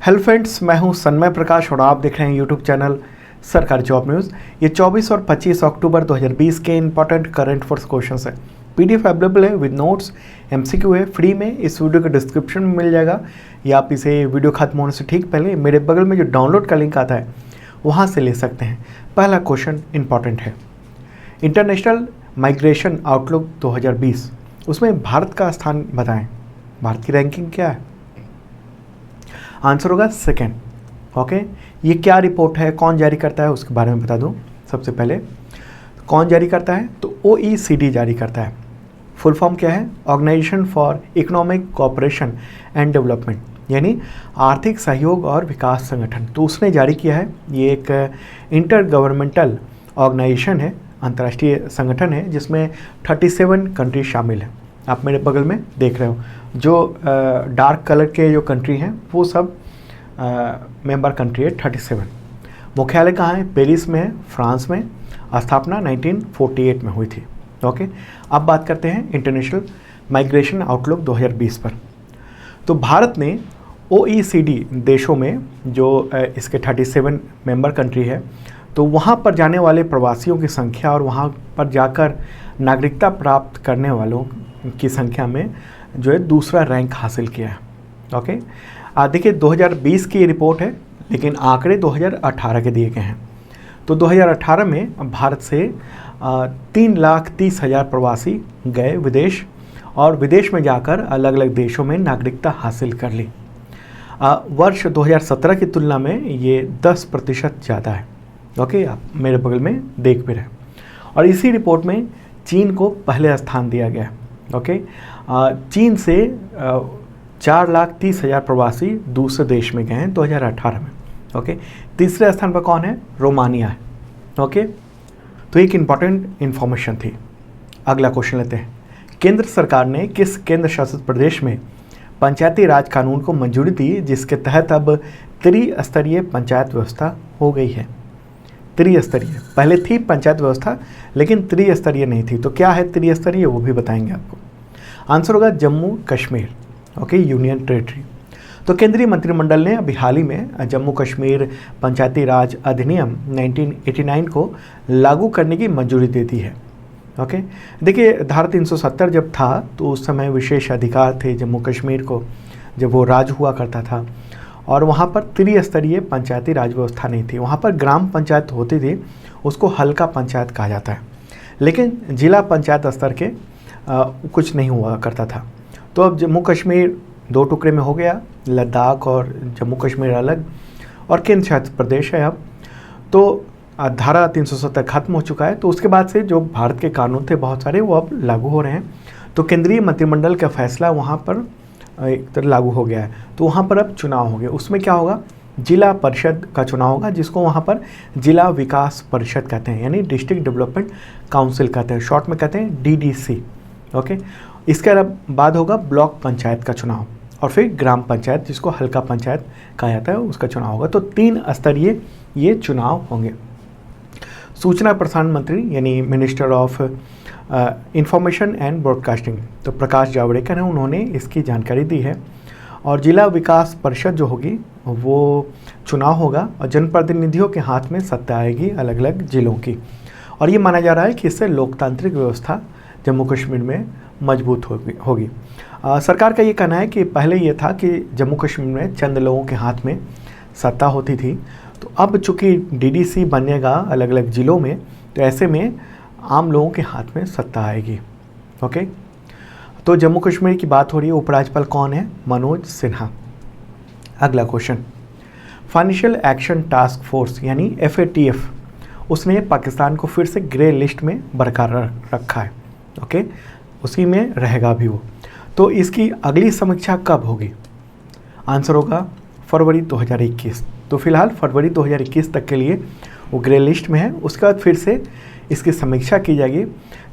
Hello friends, मैं हूं सन्मय प्रकाश और आप देख रहे हैं यूट्यूब चैनल सरकारी जॉब न्यूज़। ये 24 और 25 अक्टूबर 2020 के इंपॉर्टेंट करंट अफेयर्स क्वेश्चंस है। पीडीएफ अवेलेबल है विद नोट्स, एमसीक्यू है, फ्री में इस वीडियो के डिस्क्रिप्शन में मिल जाएगा, या आप इसे वीडियो खत्म होने से ठीक पहले मेरे बगल में जो डाउनलोड का लिंक आता है वहाँ से ले सकते हैं। पहला क्वेश्चन इंपॉर्टेंट है, इंटरनेशनल माइग्रेशन आउटलुक 2020, उसमें भारत का स्थान बताएं। भारत की रैंकिंग क्या है? आंसर होगा सेकेंड। ओके, ये क्या रिपोर्ट है, कौन जारी करता है, उसके बारे में बता दूं। सबसे पहले कौन जारी करता है तो OECD जारी करता है। फुल फॉर्म क्या है? Organisation for economic cooperation and development, यानी आर्थिक सहयोग और विकास संगठन। तो उसने जारी किया है। ये एक इंटर गवर्नमेंटल ऑर्गेनाइजेशन है, अंतर्राष्ट्रीय संगठन है, जिसमें 37 कंट्री शामिल है। आप मेरे बगल में देख रहे हो जो डार्क कलर के जो कंट्री हैं वो सब मेंबर कंट्री है 37। मुख्यालय कहाँ है? पेरिस में है, फ्रांस में। स्थापना 1948 में हुई थी। ओके, अब बात करते हैं इंटरनेशनल माइग्रेशन आउटलुक 2020 पर। तो भारत ने OECD देशों में जो इसके 37 मेंबर कंट्री है, तो वहाँ पर जाने वाले प्रवासियों की संख्या और वहाँ पर जाकर नागरिकता प्राप्त करने वालों की संख्या में जो है दूसरा रैंक हासिल किया है। ओके, देखिए 2020 की रिपोर्ट है, लेकिन आंकड़े 2018 के दिए गए हैं। तो 2018 में भारत से 3,30,000 प्रवासी गए विदेश, और विदेश में जाकर अलग अलग देशों में नागरिकता हासिल कर ली। वर्ष 2017 की तुलना में ये 10% ज़्यादा है। ओके, आप मेरे बगल में देख भी रहे। और इसी रिपोर्ट में चीन को पहले स्थान दिया गया है। ओके, चीन से 4,30,000 प्रवासी दूसरे देश में गए हैं 2018 में। ओके, तीसरे स्थान पर कौन है? रोमानिया है। ओके, तो एक इम्पॉर्टेंट इन्फॉर्मेशन थी। अगला क्वेश्चन लेते हैं, केंद्र सरकार ने किस केंद्र शासित प्रदेश में पंचायती राज कानून को मंजूरी दी जिसके तहत अब त्रिस्तरीय पंचायत व्यवस्था हो गई है? त्रिस्तरीय, पहले थी पंचायत व्यवस्था लेकिन त्रिस्तरीय नहीं थी। तो क्या है त्रिस्तरीय, वो भी बताएंगे आपको। आंसर होगा Jammu Kashmir. Okay, union territory. तो केंद्रीय मंत्रिमंडल ने अभी हाल ही में जम्मू कश्मीर पंचायती राज अधिनियम 1989 को लागू करने की मंजूरी दे दी है। ओके, देखिए धारा 370 जब था तो उस समय विशेष अधिकार थे जम्मू कश्मीर को, जब वो राज हुआ करता था, और वहाँ पर त्रिस्तरीय पंचायती राज व्यवस्था नहीं थी। वहाँ पर ग्राम पंचायत होती थी, उसको हल्का पंचायत कहा जाता है, लेकिन जिला पंचायत स्तर के कुछ नहीं हुआ करता था। तो अब जम्मू कश्मीर दो टुकड़े में हो गया, लद्दाख और जम्मू कश्मीर अलग, और केंद्र शासित प्रदेश है अब। तो धारा 370 खत्म हो चुका है। तो उसके बाद से जो भारत के कानून थे बहुत सारे, वो अब लागू हो रहे हैं। तो केंद्रीय मंत्रिमंडल का फैसला वहाँ पर एक तरह लागू हो गया है। तो वहाँ पर अब चुनाव हो गया। उसमें क्या होगा? जिला परिषद का चुनाव होगा, जिसको वहाँ पर जिला विकास परिषद कहते हैं, यानी डिस्ट्रिक्ट डेवलपमेंट काउंसिल कहते हैं, शॉर्ट में कहते हैं DDC। ओके, इसके बाद होगा ब्लॉक पंचायत का चुनाव, और फिर ग्राम पंचायत, जिसको हल्का पंचायत कहा जाता है, उसका चुनाव होगा। तो 3 स्तरीय ये चुनाव होंगे। सूचना प्रसारण मंत्री यानी minister of information and broadcasting, तो प्रकाश जावड़ेकर हैं, उन्होंने इसकी जानकारी दी है। और जिला विकास परिषद जो होगी वो चुनाव होगा, और जनप्रतिनिधियों के हाथ में सत्ता आएगी अलग अलग जिलों की। और ये माना जा रहा है कि इससे लोकतांत्रिक व्यवस्था जम्मू कश्मीर में मजबूत होगी। सरकार का ये कहना है कि पहले ये था कि जम्मू कश्मीर में चंद लोगों के हाथ में सत्ता होती थी, तो अब चूँकि DDC बनेगा अलग अलग ज़िलों में, तो ऐसे में आम लोगों के हाथ में सत्ता आएगी। ओके, तो जम्मू कश्मीर की बात हो रही है। उपराज्यपाल कौन है? मनोज सिन्हा। अगला question, financial action task force यानी FATF, उसने पाकिस्तान को फिर से ग्रे लिस्ट में बरकरार रखा है। ओके, उसी में रहेगा भी वो। तो इसकी अगली समीक्षा कब होगी? आंसर होगा फरवरी 2021। तो फिलहाल फरवरी 2021 तक के लिए वो ग्रे लिस्ट में है। उसके बाद फिर से इसकी समीक्षा की जाएगी।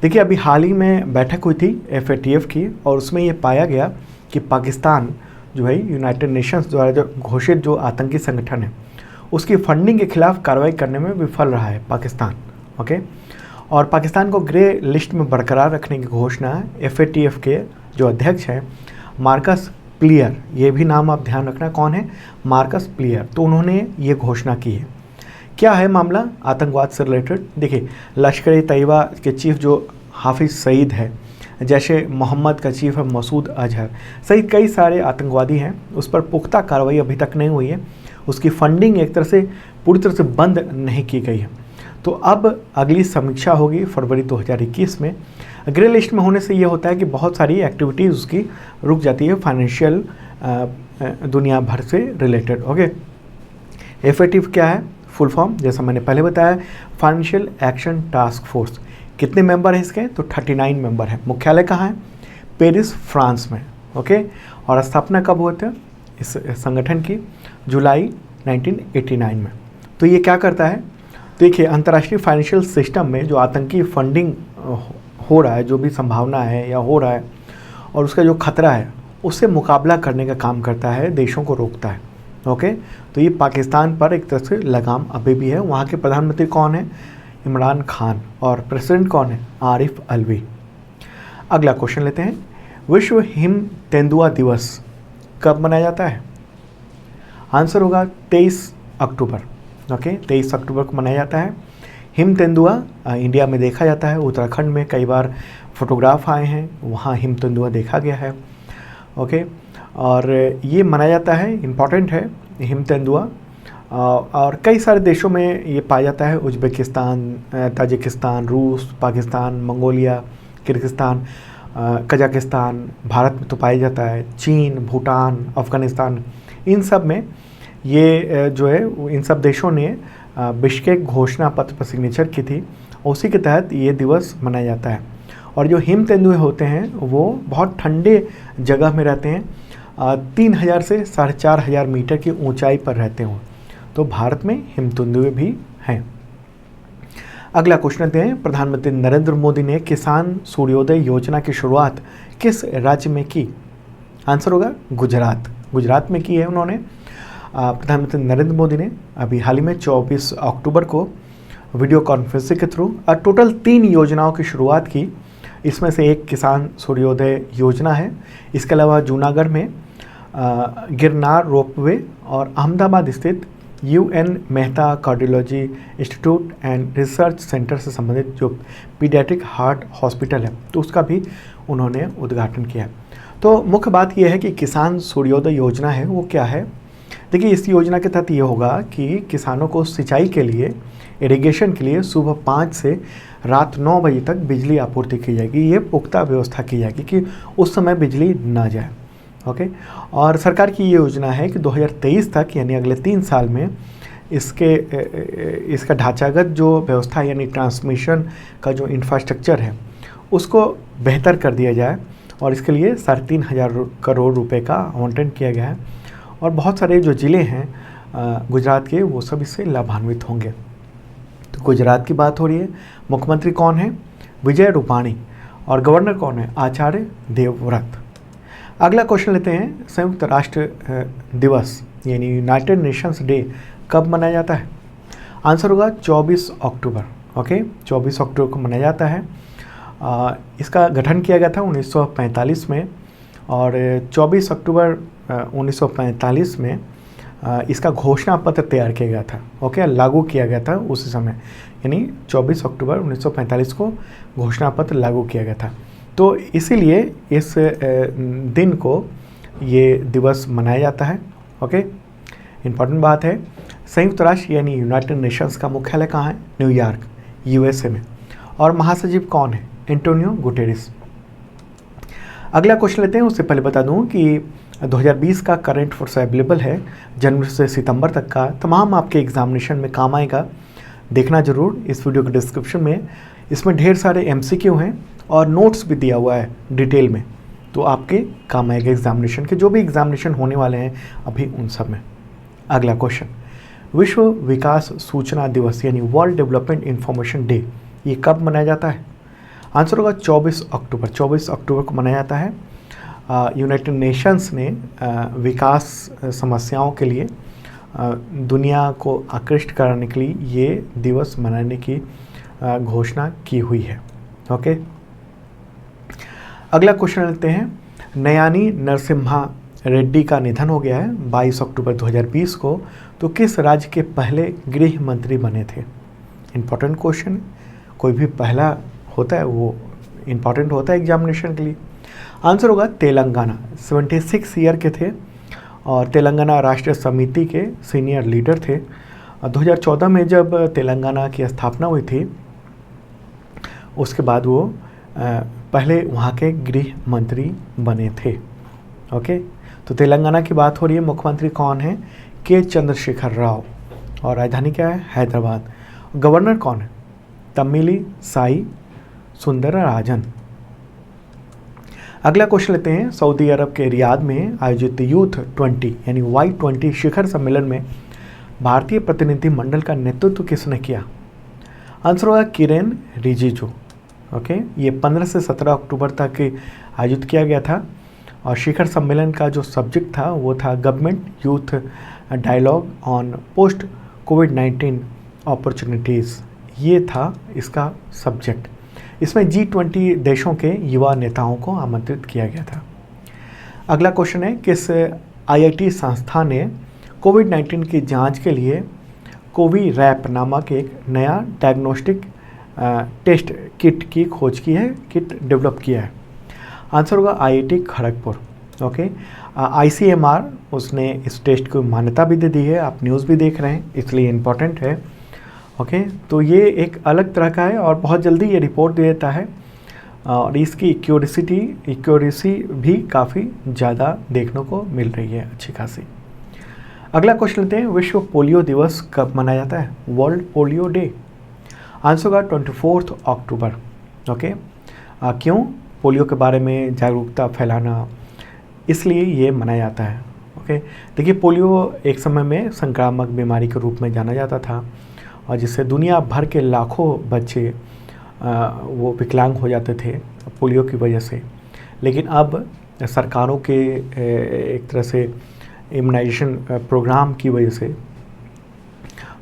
देखिए अभी हाल ही में बैठक हुई थी FATF की, और उसमें ये पाया गया कि पाकिस्तान जो है यूनाइटेड नेशंस द्वारा जो घोषित जो आतंकी संगठन है उसकी फंडिंग के खिलाफ कार्रवाई करने में विफल रहा है पाकिस्तान। ओके, और पाकिस्तान को ग्रे लिस्ट में बरकरार रखने की घोषणा FATF के जो अध्यक्ष हैं मार्कस प्लियर, ये भी नाम आप ध्यान रखना, कौन है? Marcus player. तो उन्होंने ये घोषणा की है। क्या है मामला? आतंकवाद से रिलेटेड। देखिए, लश्कर ए तैयबा के चीफ जो हाफिज़ सईद है, जैसे मोहम्मद का चीफ है मसूद अजहर सहित कई सारे आतंकवादी हैं, उस पर पुख्ता कार्रवाई अभी तक नहीं हुई है। उसकी फंडिंग एक तरह से पूरी तरह से बंद नहीं की गई है। तो अब अगली समीक्षा होगी फरवरी 2021 में। ग्रे लिस्ट में होने से ये होता है कि बहुत सारी एक्टिविटीज़ उसकी रुक जाती है, फाइनेंशियल दुनिया भर से रिलेटेड। ओके, FAT क्या है? फुल फॉर्म जैसा मैंने पहले बताया, फाइनेंशियल एक्शन टास्क फोर्स। कितने मेंबर हैं इसके? तो 39 मेंबर हैं। मुख्यालय कहाँ है? पेरिस, फ्रांस में। ओके, और स्थापना कब हुई थी इस संगठन की? जुलाई 1989 में। तो ये क्या करता है? देखिए, अंतर्राष्ट्रीय फाइनेंशियल सिस्टम में जो आतंकी फंडिंग हो रहा है, जो भी संभावना है या हो रहा है, और उसका जो खतरा है, उससे मुकाबला करने का काम करता है, देशों को रोकता है। ओके, तो ये पाकिस्तान पर एक तरह से लगाम अभी भी है। वहाँ के प्रधानमंत्री कौन है? इमरान खान। और प्रेसिडेंट कौन है? आरिफ अलवी। अगला क्वेश्चन लेते हैं, विश्व हिम तेंदुआ दिवस कब मनाया जाता है? आंसर होगा 23 अक्टूबर। ओके, 23 अक्टूबर को मनाया जाता है। हिम तेंदुआ इंडिया में देखा जाता है, उत्तराखंड में कई बार फोटोग्राफ आए हैं, वहाँ हिम तेंदुआ देखा गया है। ओके, और ये मनाया जाता है, इम्पॉर्टेंट है हिम तेंदुआ, और कई सारे देशों में ये पाया जाता है, उज्बेकिस्तान, ताजिकिस्तान, रूस, Pakistan, Mongolia, Kyrgyzstan, Kazakhstan, Bharat में तो पाया जाता है, चीन, भूटान, अफ़गानिस्तान, इन सब में ये जो है इन सब देशों ने बिश्केक घोषणा पत्र पर सिग्नेचर की थी, उसी के तहत ये दिवस मनाया जाता है। और जो हिम तेंदुए होते हैं वो बहुत ठंडे जगह में रहते हैं, 3000 से 4500 मीटर की ऊंचाई पर रहते हों। तो भारत में हिम तेंदुए भी हैं। अगला क्वेश्चन लेते हैं, प्रधानमंत्री नरेंद्र मोदी ने किसान सूर्योदय योजना की शुरुआत किस राज्य में की? आंसर होगा गुजरात। गुजरात में की है उन्होंने। प्रधानमंत्री नरेंद्र मोदी ने अभी हाल ही में 24 अक्टूबर को वीडियो कॉन्फ्रेंसिंग के थ्रू टोटल 3 योजनाओं की शुरुआत की। इसमें से एक किसान सूर्योदय योजना है। इसके अलावा जूनागढ़ में गिरनार रोपवे और अहमदाबाद स्थित UN Mehta cardiology institute and research centre से संबंधित जो पीडियाट्रिक हार्ट हॉस्पिटल है, तो उसका भी उन्होंने उद्घाटन किया। तो मुख्य बात यह है कि किसान सूर्योदय योजना है वो क्या है? देखिए, इस योजना के तहत ये होगा कि किसानों को सिंचाई के लिए, इरिगेशन के लिए सुबह 5 से रात 9 बजे तक बिजली आपूर्ति की जाएगी। ये पुख्ता व्यवस्था की जाएगी कि उस समय बिजली ना जाए। ओके, और सरकार की ये योजना है कि 2023 तक, यानी अगले 3 साल में इसका ढांचागत जो व्यवस्था यानी ट्रांसमिशन का जो इंफ्रास्ट्रक्चर है उसको बेहतर कर दिया जाए, और इसके लिए 3,500 करोड़ रुपए का आवंटन किया गया है। और बहुत सारे जो ज़िले हैं गुजरात के, वो सब इससे लाभान्वित होंगे। तो गुजरात की बात हो रही है। मुख्यमंत्री कौन है? विजय रूपाणी। और गवर्नर कौन है? आचार्य देवव्रत। अगला क्वेश्चन लेते हैं, संयुक्त राष्ट्र दिवस यानी यूनाइटेड नेशंस डे कब मनाया जाता है? आंसर होगा 24 अक्टूबर। ओके, 24 अक्टूबर को मनाया जाता है। इसका गठन किया गया था 1945 में, और 24 अक्टूबर 1945 में इसका घोषणा पत्र तैयार किया गया था। ओके, लागू किया गया था उस समय, यानी 24 अक्टूबर 1945 को घोषणा पत्र लागू किया गया था। तो इसीलिए इस दिन को ये दिवस मनाया जाता है। ओके, इम्पॉर्टेंट बात है, संयुक्त राष्ट्र यानी यूनाइटेड नेशंस का मुख्यालय कहाँ है? न्यूयॉर्क, USA में। और महासचिव कौन है? Antonio Guterres. अगला क्वेश्चन लेते हैं, उससे पहले बता दूं कि 2020 का करंट फोर्स अवेलेबल है, जनवरी से सितंबर तक का, तमाम आपके एग्जामिनेशन में काम आएगा। देखना जरूर इस वीडियो के डिस्क्रिप्शन में, इसमें ढेर सारे MCQ हैं और नोट्स भी दिया हुआ है डिटेल में, तो आपके काम आएगा एग्जामिनेशन के, जो भी एग्जामिनेशन होने वाले हैं अभी उन सब में। अगला क्वेश्चन, विश्व विकास सूचना दिवस यानी वर्ल्ड डेवलपमेंट इंफॉर्मेशन डे, ये कब मनाया जाता है? आंसर होगा 24 अक्टूबर। 24 अक्टूबर को मनाया जाता है। यूनाइटेड नेशंस ने विकास समस्याओं के लिए दुनिया को आकृष्ट कराने के लिए ये दिवस मनाने की घोषणा की हुई है। ओके, अगला क्वेश्चन लेते हैं, नयानी नरसिम्हा रेड्डी का निधन हो गया है 22 अक्टूबर 2020 को, तो किस राज्य के पहले गृह मंत्री बने थे? इम्पॉर्टेंट क्वेश्चन, कोई भी पहला होता है वो इम्पॉर्टेंट होता है एग्जामिनेशन के लिए। आंसर होगा तेलंगाना। 76 ईयर के थे और तेलंगाना राष्ट्रीय समिति के सीनियर लीडर थे। 2014 में जब तेलंगाना की स्थापना हुई थी उसके बाद वो पहले वहाँ के गृह मंत्री बने थे। ओके, तो तेलंगाना की बात हो रही है। मुख्यमंत्री कौन है? के चंद्रशेखर राव, और राजधानी क्या है? हैदराबाद। गवर्नर कौन है? तमिली साई सुंदरराजन। अगला क्वेश्चन लेते हैं। सऊदी अरब के रियाद में आयोजित यूथ 20 यानी Y20 शिखर सम्मेलन में भारतीय प्रतिनिधि मंडल का नेतृत्व किसने किया? आंसर होगा किरेन रिजिजू। ओके, ये 15 से 17 अक्टूबर तक आयोजित किया गया था और शिखर सम्मेलन का जो सब्जेक्ट था वो था government youth dialogue on post कोविड-19 अपॉर्चुनिटीज़। ये था इसका सब्जेक्ट। इसमें G20 देशों के युवा नेताओं को आमंत्रित किया गया था। अगला क्वेश्चन है, किस IIT संस्था ने कोविड-19 की जांच के लिए कोविरैप नामक एक नया डायग्नोस्टिक टेस्ट किट की खोज की है, किट डेवलप किया है? आंसर होगा IIT खड़गपुर। ओके, ICMR उसने इस टेस्ट को मान्यता भी दे दी है, आप न्यूज़ भी देख रहे हैं इसलिए इम्पोर्टेंट है। ओके, तो ये एक अलग तरह का है और बहुत जल्दी ये रिपोर्ट दे देता है और इसकी एक्यूरेसी भी काफ़ी ज़्यादा देखने को मिल रही है, अच्छी खासी। अगला क्वेश्चन लेते हैं, विश्व पोलियो दिवस कब मनाया जाता है? World polio day. आंसर होगा 24 अक्टूबर। ओके, क्यों? पोलियो के बारे में जागरूकता फैलाना, इसलिए ये मनाया जाता है। ओके, देखिए पोलियो एक समय में संक्रामक बीमारी के रूप में जाना जाता था और जिससे दुनिया भर के लाखों बच्चे वो विकलांग हो जाते थे पोलियो की वजह से। लेकिन अब सरकारों के एक तरह से इम्यूनाइजेशन प्रोग्राम की वजह से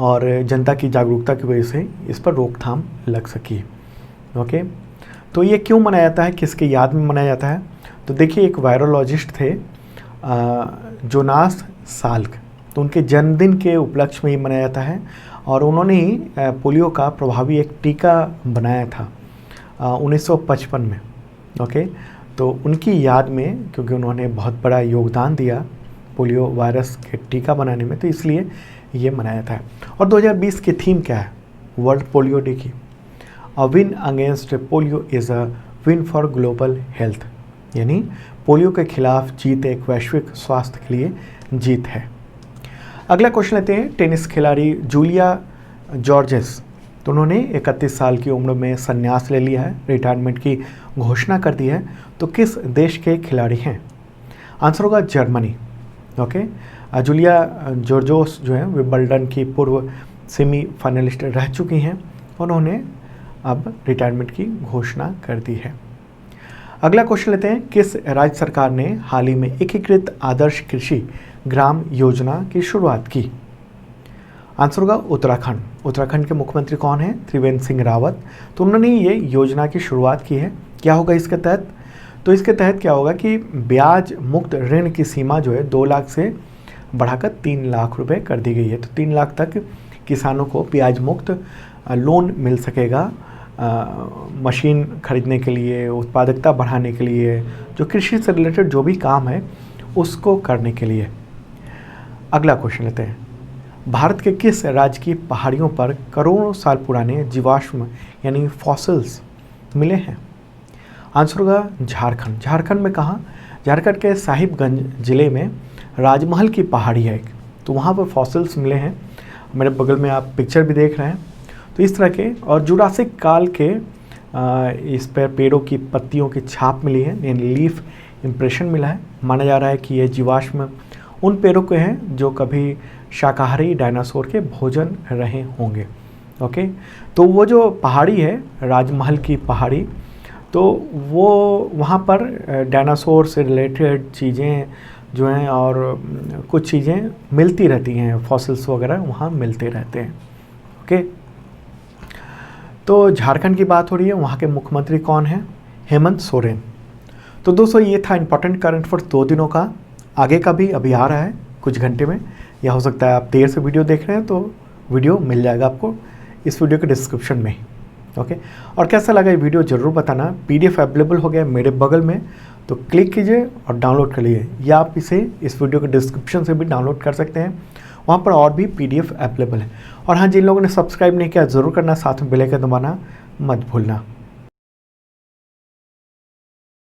और जनता की जागरूकता की वजह से इस पर रोकथाम लग सकी। ओके, तो ये क्यों मनाया जाता है, किसके याद में मनाया जाता है? तो देखिए एक वायरोलॉजिस्ट थे जोनास साल्क, तो उनके जन्मदिन के उपलक्ष्य में ही मनाया जाता है और उन्होंने ही पोलियो का प्रभावी एक टीका बनाया था 1955 में। ओके, तो उनकी याद में, क्योंकि उन्होंने बहुत बड़ा योगदान दिया पोलियो वायरस के टीका बनाने में, तो इसलिए ये मनाया जाता है। और 2020 की थीम क्या है वर्ल्ड पोलियो डे की? A win against polio is a win for global health, यानी पोलियो के खिलाफ जीत एक वैश्विक स्वास्थ्य के लिए जीत है। अगला क्वेश्चन लेते हैं, टेनिस खिलाड़ी जूलिया जॉर्जेस, तो उन्होंने 31 साल की उम्र में संन्यास ले लिया है, रिटायरमेंट की घोषणा कर दी है। तो किस देश के खिलाड़ी हैं? आंसर होगा जर्मनी। ओके, जूलिया जॉर्जोस जो है विंबलडन की पूर्व सेमीफाइनलिस्ट रह चुकी हैं, उन्होंने अब रिटायरमेंट की घोषणा कर दी है। अगला क्वेश्चन लेते हैं, किस राज्य सरकार ने हाल ही में एकीकृत आदर्श कृषि ग्राम योजना की शुरुआत की? आंसर होगा उत्तराखंड। उत्तराखंड के मुख्यमंत्री कौन हैं? त्रिवेंद्र सिंह रावत। तो उन्होंने ये योजना की शुरुआत की है। क्या होगा इसके तहत? तो इसके तहत क्या होगा कि ब्याज मुक्त ऋण की सीमा जो है 2 लाख से बढ़ाकर 3 लाख रुपए कर दी गई है। तो 3 लाख तक किसानों को ब्याज मुक्त लोन मिल सकेगा मशीन खरीदने के लिए, उत्पादकता बढ़ाने के लिए, जो कृषि से रिलेटेड जो भी काम है उसको करने के लिए। अगला क्वेश्चन लेते हैं, भारत के किस राज्य की पहाड़ियों पर करोड़ों साल पुराने जीवाश्म यानी फॉसिल्स मिले हैं? आंसर होगा झारखंड। झारखंड में कहाँ? झारखंड के साहिबगंज ज़िले में राजमहल की पहाड़ी है एक, तो वहाँ पर फॉसिल्स मिले हैं। मेरे बगल में आप पिक्चर भी देख रहे हैं। तो इस तरह के और जुरासिक काल के इस पर पेड़ों की पत्तियों की छाप मिली है, यानी लीफ इम्प्रेशन मिला है। माना जा रहा है कि ये जीवाश्म उन पेड़ों के हैं जो कभी शाकाहारी डायनासोर के भोजन रहे होंगे। ओके, तो वो जो पहाड़ी है राजमहल की पहाड़ी, तो वो वहाँ पर डायनासोर से रिलेटेड चीज़ें जो हैं और कुछ चीज़ें मिलती रहती हैं, फॉसिल्स वगैरह वहाँ मिलते रहते हैं। ओके, तो झारखंड की बात हो रही है, वहाँ के मुख्यमंत्री कौन हैं? हेमंत सोरेन। तो दोस्तों ये था इंपॉर्टेंट करंट अफेयर्स 2 दिनों का। आगे का भी अभी आ रहा है कुछ घंटे में, या हो सकता है आप देर से वीडियो देख रहे हैं तो वीडियो मिल जाएगा आपको इस वीडियो के डिस्क्रिप्शन में। ओके, और कैसा लगा ये वीडियो ज़रूर बताना। PDF अवेलेबल हो गया मेरे बगल में, तो क्लिक कीजिए और डाउनलोड कर लीजिए, या आप इसे इस वीडियो के डिस्क्रिप्शन से भी डाउनलोड कर सकते हैं, वहाँ पर और भी PDF अवेलेबल है। और हाँ, जिन लोगों ने सब्सक्राइब नहीं किया ज़रूर करना, साथ में बेल आइकन दबाना मत भूलना।